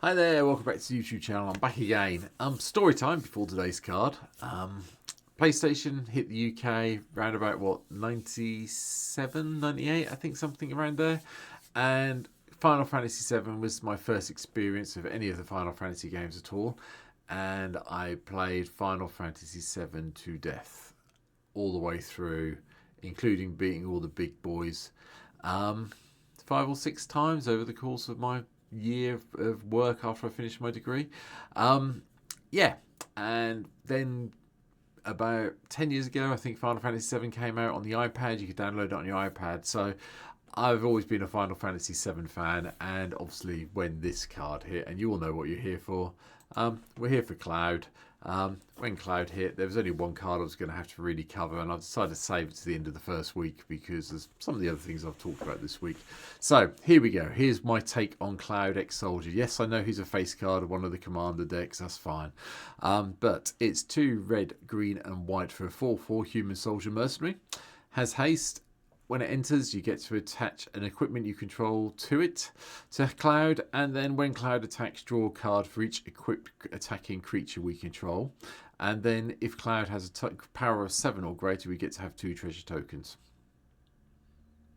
Hi there, welcome back to the YouTube channel. I'm back again. Story time before today's card. PlayStation hit the UK around about what, 97, 98, I think, something around there. And Final Fantasy VII was my first experience of any of the Final Fantasy games at all. And I played Final Fantasy VII to death, all the way through, including beating all the big boys. Um, 5 or 6 times over the course of my year of work after I finished my degree. Um, yeah, and then about 10 years ago, I think Final Fantasy VII came out on the iPad. You could download it on your iPad. So I've always been a Final Fantasy VII fan, and obviously when this card hit, and you all know what you're here for, we're here for Cloud. When Cloud hit, there was only one card I was going to have to really cover, and I've decided to save it to the end of the first week because there's some of the other things I've talked about this week. So here we go. Here's my take on Cloud X Soldier. Yes, I know he's a face card of one of the Commander decks. That's fine. But it's 2 red, green, and white for a 4/4 human soldier mercenary. Has haste. When it enters, you get to attach an equipment you control to it, to Cloud, and then when Cloud attacks, draw a card for each equipped attacking creature we control. And then if Cloud has a power of 7 or greater, we get to have 2 treasure tokens.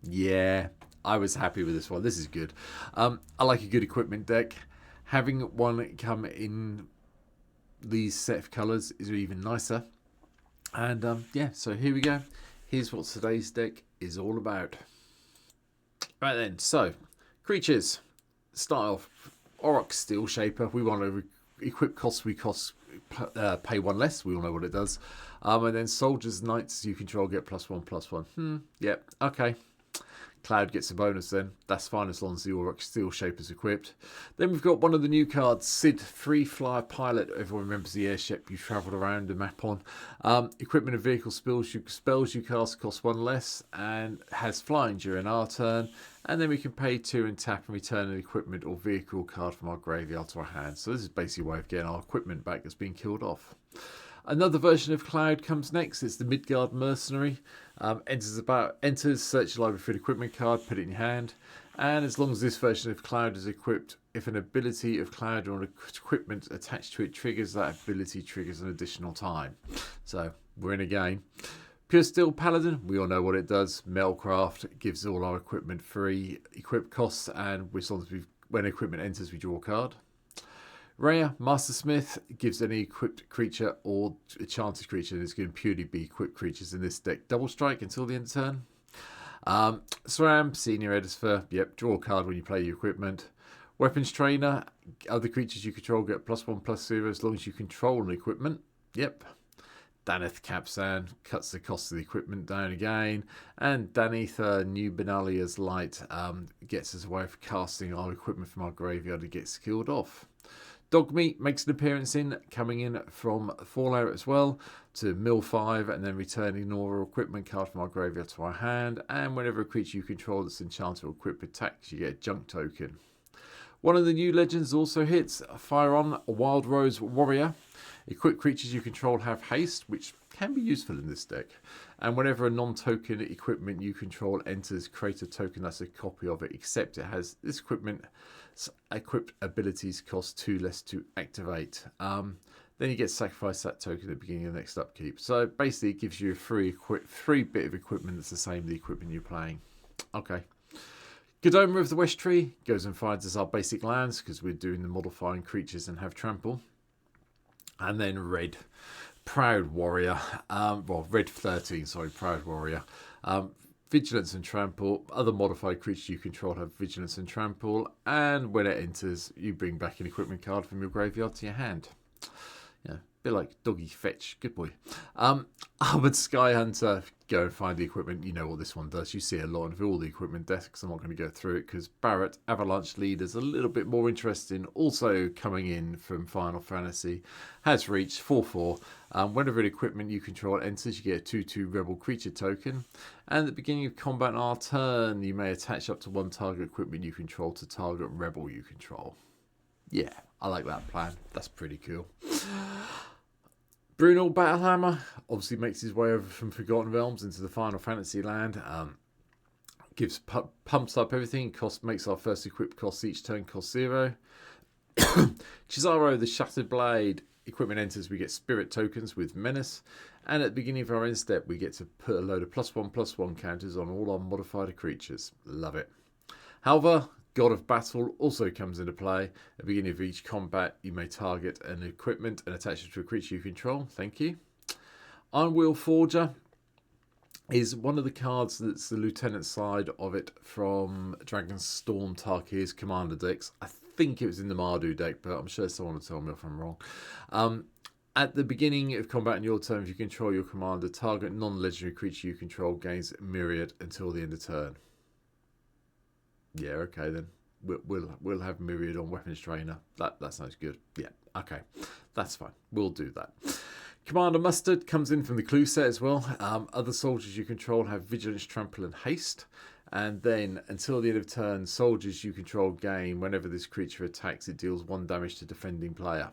Yeah, I was happy with this one. This is good. I like a good equipment deck. Having one come in these set of colours is even nicer. And yeah, so here we go. Here's what today's deck is all about. Right then, so creatures. Start off Aurochs Steel Shaper. We want to equip costs. Pay 1 less. We all know what it does. And then Soldiers Knights you control get +1/+1. Yep. Okay. Cloud gets a bonus then. That's fine as long as the Auroch Steel Shaper's equipped. Then we've got one of the new cards, Sid Free Flyer Pilot. Everyone remembers the airship you travelled around the map on. Equipment and vehicle spells you cast cost 1 less and has flying during our turn. And then we can pay 2 and tap and return an equipment or vehicle card from our graveyard to our hand. So this is basically a way of getting our equipment back that's been killed off. Another version of Cloud comes next. It's the Midgard Mercenary. Enters, search your library for an equipment card, put it in your hand. And as long as this version of Cloud is equipped, if an ability of Cloud or an equipment attached to it triggers, that ability triggers an additional time. So we're in a game. Pure Steel Paladin, we all know what it does. Metalcraft gives all our equipment free equip costs, and as long as when equipment enters, we draw a card. Raya, Mastersmith, gives any equipped creature or enchanted creature, and it's going to purely be equipped creatures in this deck. Double strike until the end of turn. Sram, Senior Editor, yep, draw a card when you play your equipment. Weapons Trainer, other creatures you control get +1/+0 as long as you control an equipment. Yep. Daneth Capsan cuts the cost of the equipment down again. And Danitha New Benalia's Light gets us a way of casting our equipment from our graveyard and gets killed off. Dogmeat makes an appearance coming in from Fallout as well, to mill 5 and then returning our equipment card from our graveyard to our hand. And whenever a creature you control that's enchanted or equipped attacks, you get a junk token. One of the new legends also hits. Fire on Wild Rose Warrior. Equipped creatures you control have haste, which can be useful in this deck. And whenever a non-token equipment you control enters, create a token that's a copy of it, except it has this equipment. Equipped abilities cost 2 less to activate. Then you get to sacrifice that token at the beginning of the next upkeep. So basically it gives you a free bit of equipment that's the same as the equipment you're playing. Okay. Godoma of the West Tree goes and finds us our basic lands because we're doing the modifying creatures and have trample. And then red, Proud Warrior. Red 13, sorry, Proud Warrior. Vigilance and Trample. Other modified creatures you control have Vigilance and Trample. And when it enters, you bring back an equipment card from your graveyard to your hand. Yeah, a bit like Doggy Fetch. Good boy. Armored Sky Hunter. Go and find the equipment. You know what this one does. You see a lot of all the equipment decks. I'm not going to go through it because Barrett, Avalanche Leader's a little bit more interesting. Also coming in from Final Fantasy. Has reached 4/4. Whenever an equipment you control enters, you get a 2/2 Rebel Creature token. And at the beginning of combat on our turn, you may attach up to 1 target equipment you control to target Rebel you control. Yeah, I like that plan. That's pretty cool. Bruno Battlehammer obviously makes his way over from Forgotten Realms into the Final Fantasy land. Pumps up everything. Makes our first equipped cost each turn cost 0. Chisaro, the Shattered Blade. Equipment enters, we get spirit tokens with Menace. And at the beginning of our end step, we get to put a load of +1/+1 counters on all our modified creatures. Love it. Halvar, God of Battle, also comes into play. At the beginning of each combat, you may target an equipment and attach it to a creature you control. Thank you. Ironwheel Forger is one of the cards that's the lieutenant side of it from Dragonstorm Tarkir's commander decks. I think it was in the Mardu deck, but I'm sure someone will tell me if I'm wrong. At the beginning of combat in your turn, if you control your commander, target non-legendary creature you control gains Myriad until the end of turn. Yeah, okay then. We'll have Myriad on Weapons Trainer. That sounds good. Yeah, okay. That's fine. We'll do that. Commander Mustard comes in from the clue set as well. Other soldiers you control have Vigilance, Trample and Haste. And then until the end of turn, soldiers you control gain whenever this creature attacks, it deals 1 damage to defending player.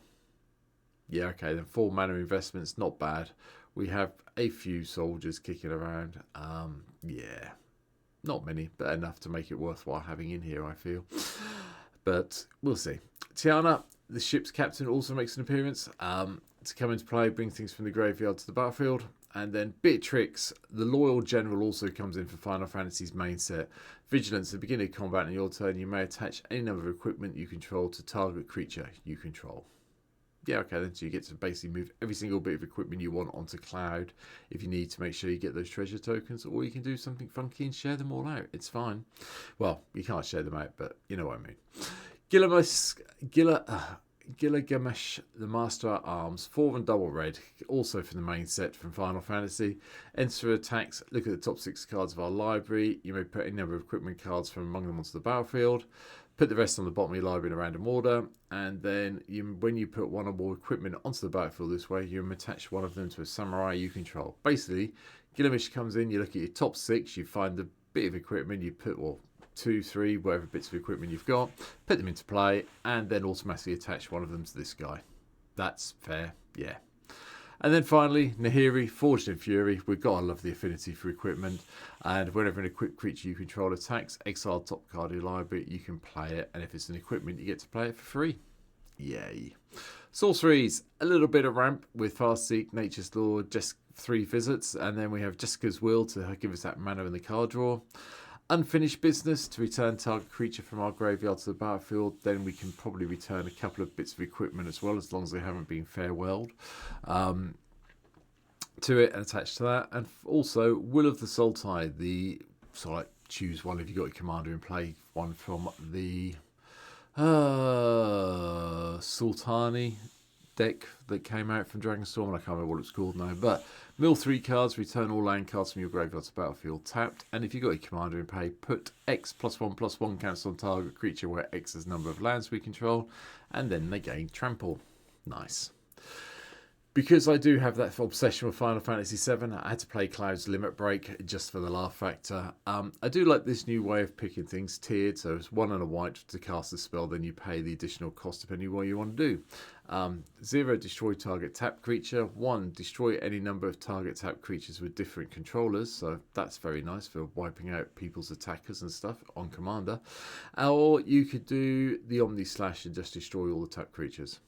Yeah, okay, then 4 mana investments, not bad. We have a few soldiers kicking around. Yeah, not many, but enough to make it worthwhile having in here, I feel. But we'll see. Tiana, the ship's captain, also makes an appearance. To come into play, bring things from the graveyard to the battlefield. And then Beatrix, the loyal general, also comes in for Final Fantasy's main set. Vigilance, at the beginning of combat in your turn, you may attach any number of equipment you control to target creature you control. Yeah, okay, then so you get to basically move every single bit of equipment you want onto Cloud if you need to make sure you get those treasure tokens, or you can do something funky and share them all out. It's fine. Well, you can't share them out, but you know what I mean. Gilgamesh, the Master at Arms, 4 and double red, also from the main set from Final Fantasy. Enter attacks, look at the top 6 cards of our library. You may put any number of equipment cards from among them onto the battlefield. Put the rest on the bottom of your library in a random order. And then when you put one or more equipment onto the battlefield this way, you attach one of them to a samurai you control. Basically, Gilgamesh comes in, you look at your top 6, you find a bit of equipment, you put, well, 2, 3, whatever bits of equipment you've got, put them into play, and then automatically attach one of them to this guy. That's fair, yeah. And then finally, Nahiri, Forged in Fury. We've got to love the affinity for equipment. And whenever an equipped creature you control attacks, exile top card of your library, you can play it. And if it's an equipment, you get to play it for free. Yay. Sorceries, a little bit of ramp with Fast Seek, Nature's Law, just 3 visits. And then we have Jessica's Will to give us that mana in the card draw. Unfinished Business, to return target creature from our graveyard to the battlefield. Then we can probably return a couple of bits of equipment as well, as long as they haven't been farewelled to it and attached to that. And also Will of the Sultai, the choose one if you've got a commander in play, one from the Sultani deck that came out from Dragonstorm. I can't remember what it's called now, but mill 3 cards, return all land cards from your graveyard to battlefield tapped, and if you've got a commander in play, put X +1/+1 counts on target creature where X is the number of lands we control, and then they gain trample. Nice. Because I do have that obsession with Final Fantasy VII, I had to play Cloud's Limit Break just for the laugh factor. I do like this new way of picking things tiered, so it's 1 and a white to cast a spell, then you pay the additional cost depending on what you want to do. 0, destroy target tap creature. 1, destroy any number of target tap creatures with different controllers, so that's very nice for wiping out people's attackers and stuff on commander. Or you could do the Omni Slash and just destroy all the tap creatures.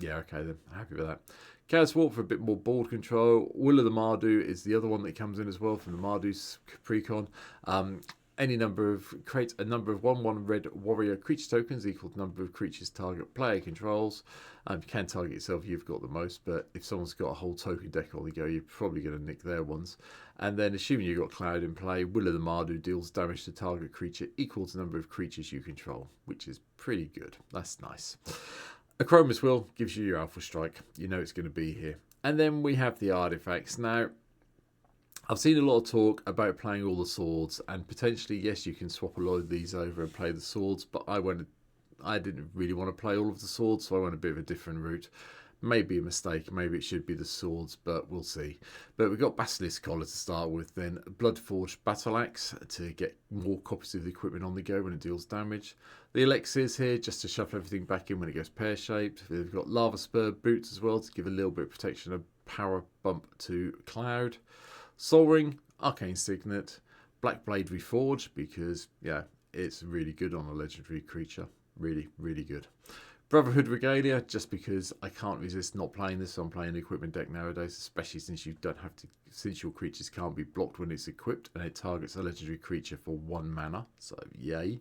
Yeah, okay then. Happy with that. Chaos Walk for a bit more board control. Will of the Mardu is the other one that comes in as well from the Mardu's precon. Create a number of 1/1 red warrior creature tokens equal to the number of creatures target player controls. You can target yourself, you've got the most, but if someone's got a whole token deck on the go, you're probably going to nick their ones. And then assuming you've got Cloud in play, Will of the Mardu deals damage to target creature equal to the number of creatures you control, which is pretty good. That's nice. Achroma's Will gives you your Alpha Strike. You know it's going to be here. And then we have the artifacts. Now, I've seen a lot of talk about playing all the swords, and potentially, yes, you can swap a lot of these over and play the swords, but I didn't really want to play all of the swords, so I went a bit of a different route. Maybe a mistake, maybe it should be the swords, but we'll see. But we've got Basilisk Collar to start with, then Bloodforged Battle Axe to get more copies of the equipment on the go when it deals damage. The Elixirs here, just to shuffle everything back in when it goes pear-shaped. We've got Lava Spur Boots as well to give a little bit of protection, a power bump to Cloud. Soul Ring, Arcane Signet, Black Blade Reforged, because, yeah, it's really good on a legendary creature. Really, really good. Brotherhood Regalia, just because I can't resist not playing this on playing the equipment deck nowadays, especially since you don't have to, since your creatures can't be blocked when it's equipped, and it targets a legendary creature for 1 mana. So yay.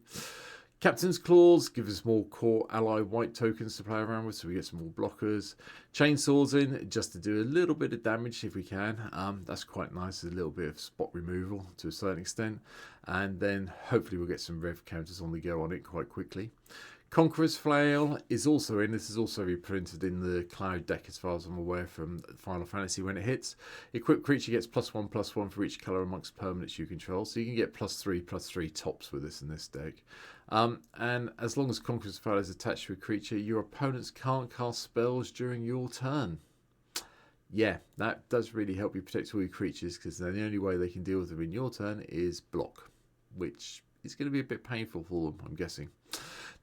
Captain's Claws gives us more core ally white tokens to play around with, so we get some more blockers. Chainsaws in just to do a little bit of damage if we can. That's quite nice, a little bit of spot removal to a certain extent. And then hopefully we'll get some rev counters on the go on it quite quickly. Conqueror's Flail is also in. This is also reprinted in the Cloud deck as far as I'm aware from Final Fantasy when it hits. Equipped creature gets +1/+1 for each colour amongst permanents you control. So you can get +3/+3 tops with this in this deck. And as long as Conqueror's Flail is attached to a creature, your opponents can't cast spells during your turn. Yeah, that does really help you protect all your creatures, because then the only way they can deal with them in your turn is block, which is going to be a bit painful for them, I'm guessing.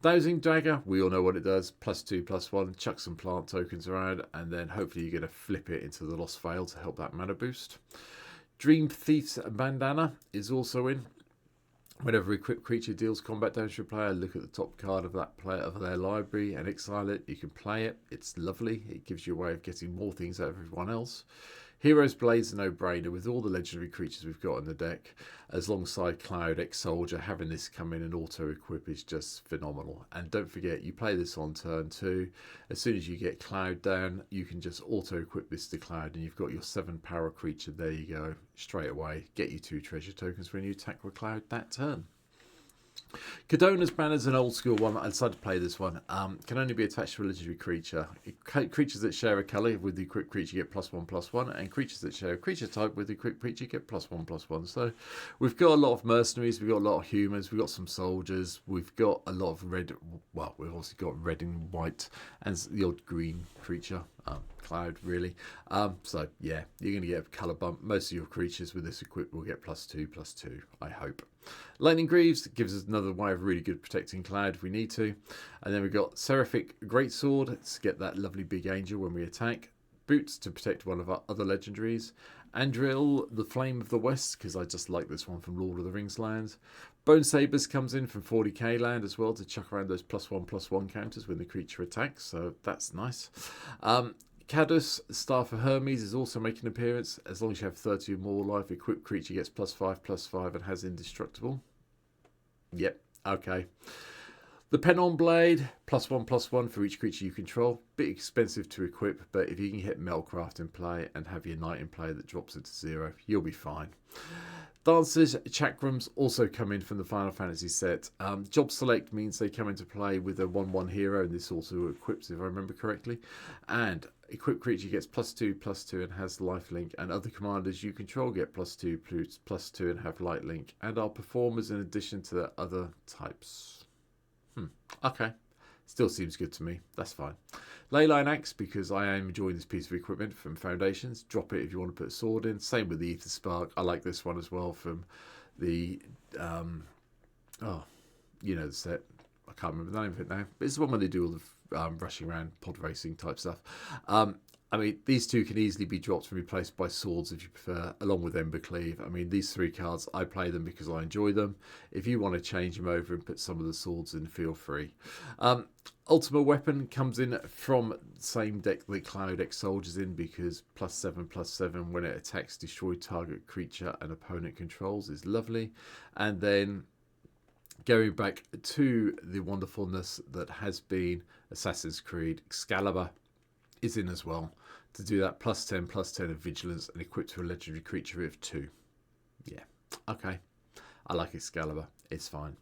Dowsing Dagger, we all know what it does. +2/+1, chuck some plant tokens around, and then hopefully you're going to flip it into the Lost Veil to help that mana boost. Dream Thief's Bandana is also in. Whenever a equipped creature deals combat damage to a player, look at the top card of that player of their library and exile it. You can play it. It's lovely. It gives you a way of getting more things out of everyone else. Hero's Blade's a no-brainer with all the legendary creatures we've got in the deck. Alongside Cloud Ex-Soldier, having this come in and auto-equip is just phenomenal. And don't forget, you play this on turn 2. As soon as you get Cloud down, you can just auto-equip this to Cloud, and you've got your 7-power creature. There you go, straight away. Get you 2 treasure tokens when you attack with Cloud that turn. Cadona's Banner's an old school one. I decided to play this one. Can only be attached to a legendary creature. Creatures that share a colour with the equipped creature get +1/+1, and creatures that share a creature type with the equipped creature get +1/+1. So we've got a lot of mercenaries, we've got a lot of humans, we've got some soldiers, we've got a lot of red. Well, we've also got red and white, and the odd green creature. Cloud, really. So yeah, you're going to get a colour bump. Most of your creatures with this equipped will get +2/+2, I hope. Lightning Greaves gives us another way of really good protecting Cloud if we need to. And then we've got Seraphic Greatsword to get that lovely big angel when we attack. Boots to protect one of our other legendaries. Andril, the Flame of the West, because I just like this one from Lord of the Rings lands. Bone Sabers comes in from 40k land as well to chuck around those +1/+1 counters when the creature attacks, so that's nice. Cadus, Staff of Hermes, is also making an appearance. As long as you have 30 or more life, equipped creature gets +5/+5 and has indestructible. Yep, okay. The Pennon Blade, +1/+1 for each creature you control. Bit expensive to equip, but if you can hit Metalcraft in play and have your Knight in play that drops it to 0, you'll be fine. Dancers Chakrams also come in from the Final Fantasy set. Job select means they come into play with a 1/1 hero, and this also equips if I remember correctly. And equipped creature gets +2/+2 and has lifelink, and other commanders you control get +2/+2 and have lightlink, and are performers in addition to the other types. Okay. Still seems good to me. That's fine. Leyline Axe, because I am enjoying this piece of equipment from Foundations. Drop it if you want to put a sword in. Same with the Ether Spark. I like this one as well from the, the set. I can't remember the name of it now. But it's the one where they do all the rushing around pod racing type stuff. I mean, these two can easily be dropped and replaced by swords if you prefer, along with Embercleave. I mean, these 3 cards, I play them because I enjoy them. If you want to change them over and put some of the swords in, feel free. Ultimate Weapon comes in from the same deck that Cloud Ex-Soldier's in, because +7/+7 when it attacks, destroy target creature and opponent controls is lovely. And then going back to the wonderfulness that has been Assassin's Creed, Excalibur is in as well, to do that +10/+10 of vigilance and equipped to a legendary creature of 2. Yeah, okay. I like Excalibur. It's fine.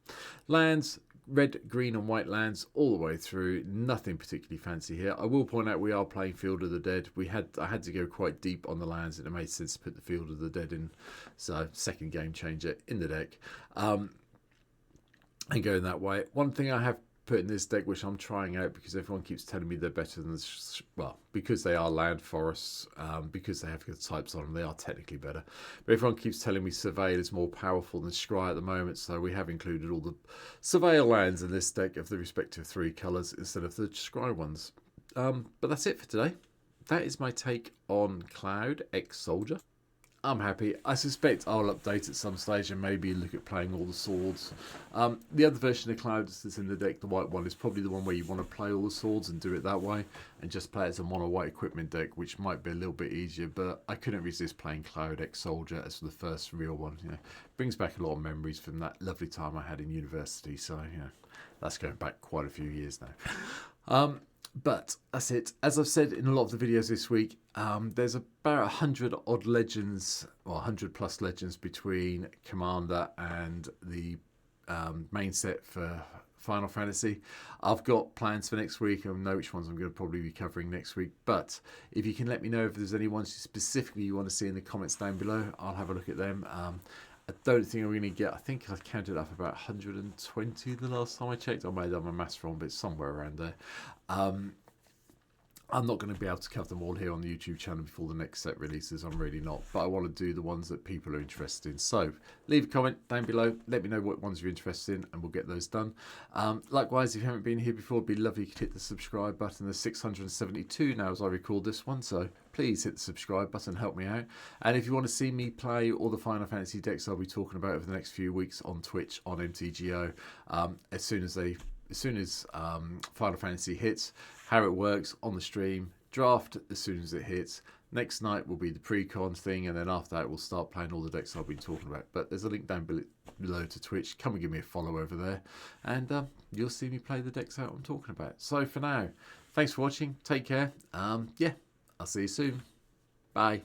Lands, red, green and white lands all the way through. Nothing particularly fancy here. I will point out we are playing Field of the Dead. I had to go quite deep on the lands, and it made sense to put the Field of the Dead in. So second game changer in the deck. And going that way. One thing I have put in this deck, which I'm trying out because everyone keeps telling me they're better than this, well, because they are land forests, because they have good types on them, they are technically better. But everyone keeps telling me Surveil is more powerful than Scry at the moment, so we have included all the Surveil lands in this deck of the respective 3 colours instead of the Scry ones. But that's it for today. That is my take on Cloud Ex-Soldier. I'm happy. I suspect I'll update at some stage and maybe look at playing all the swords. The other version of Clouds that's in the deck, the white one, is probably the one where you want to play all the swords and do it that way, and just play it as a mono white equipment deck, which might be a little bit easier. But I couldn't resist playing Cloud X Soldier as the first real one. You know, brings back a lot of memories from that lovely time I had in university. So yeah, that's going back quite a few years now. But that's it. As I've said in a lot of the videos this week, there's about 100 odd legends, or 100 plus legends between Commander and the main set for Final Fantasy. I've got plans for next week. I know which ones I'm going to probably be covering next week. But if you can let me know if there's any ones specifically you want to see in the comments down below, I'll have a look at them. I don't think I'm going to get, I think I counted up about 120 the last time I checked. I may have done my maths wrong, but it's somewhere around there. I'm not going to be able to cover them all here on the YouTube channel before the next set releases. I'm really not. But I want to do the ones that people are interested in. So leave a comment down below. Let me know what ones you're interested in and we'll get those done. Likewise, if you haven't been here before, it'd be lovely if you could hit the subscribe button. There's 672 now as I record this one. So please hit the subscribe button, help me out. And if you want to see me play all the Final Fantasy decks I'll be talking about over the next few weeks on Twitch, on MTGO, as soon as Final Fantasy hits, how it works on the stream, draft as soon as it hits. Next night will be the pre-con thing, and then after that we'll start playing all the decks I've been talking about. But there's a link down below to Twitch. Come and give me a follow over there, and you'll see me play the decks out I'm talking about. So for now, thanks for watching. Take care. Yeah, I'll see you soon. Bye.